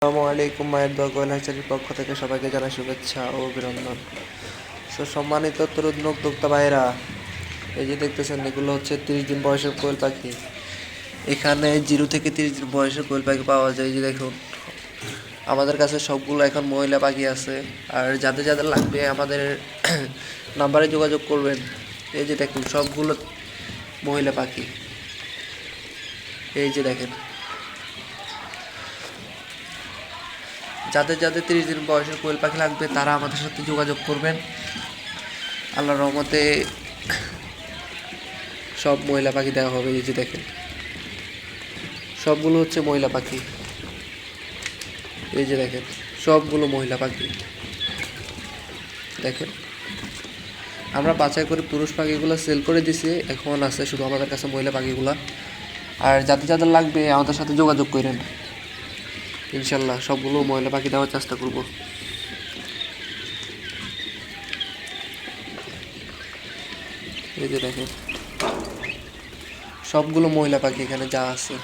আসসালামু আলাইকুম। মায়ের দোয়া গোয়েল হাইচারির পক্ষ থেকে সবাইকে জানাই শুভেচ্ছা ও অভিনন্দন। সম্মানিত তরুণ উদ্যোক্তা ভাইয়েরা, এই যে দেখতেছেন এগুলো হচ্ছে 30 দিন বয়সের কোয়েল পাখি। এখানে 0 থেকে 30 দিন বয়সের কোয়েল পাখি পাওয়া যায়। এই যে দেখুন, আমাদের কাছে সবগুলো এখন মহিলা পাখি আছে। আর যাদের যাদের লাগবে আমাদের নাম্বারে যোগাযোগ করবেন। এই যে দেখুন সবগুলো মহিলা পাখি। এই যে দেখেন, যাদের যাদের 30 দিন বয়সের কোয়েল পাখি লাগবে তারা আমাদের সাথে যোগাযোগ করবেন। আল্লাহর রহমতে সব মহিলা পাখি দেওয়া হবে। এই যে দেখেন, সবগুলো হচ্ছে মহিলা পাখি। এই যে দেখেন, সবগুলো মহিলা পাখি। দেখেন, আমরা বাছাই করে পুরুষ পাখিগুলো সেল করে দিছি, এখন আছে শুধু আমাদের কাছে মহিলা পাখিগুলো। আর যাদের যাদের লাগবে আমাদের সাথে যোগাযোগ করেন, ইনশাল্লাহ সবগুলো মহিলা পাখি দেওয়ার চেষ্টা করব। এই যে দেখেন, সবগুলো মহিলা পাখি এখানে যা আছে।